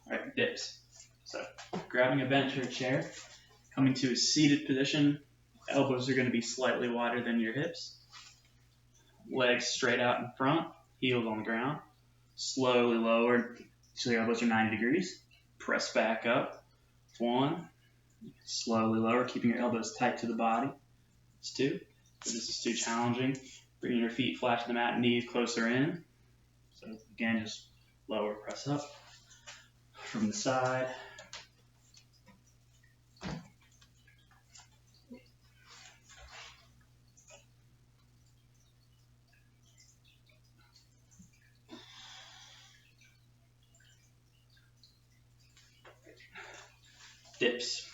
All right, dips. So grabbing a bench or a chair, coming to a seated position, elbows are going to be slightly wider than your hips, legs straight out in front, heels on the ground, slowly lower so your elbows are 90 degrees, press back up, 1, slowly lower, keeping your elbows tight to the body, it's 2, if this is too challenging, bringing your feet flat to the mat, knees closer in, so again, just lower, press up, from the side, dips.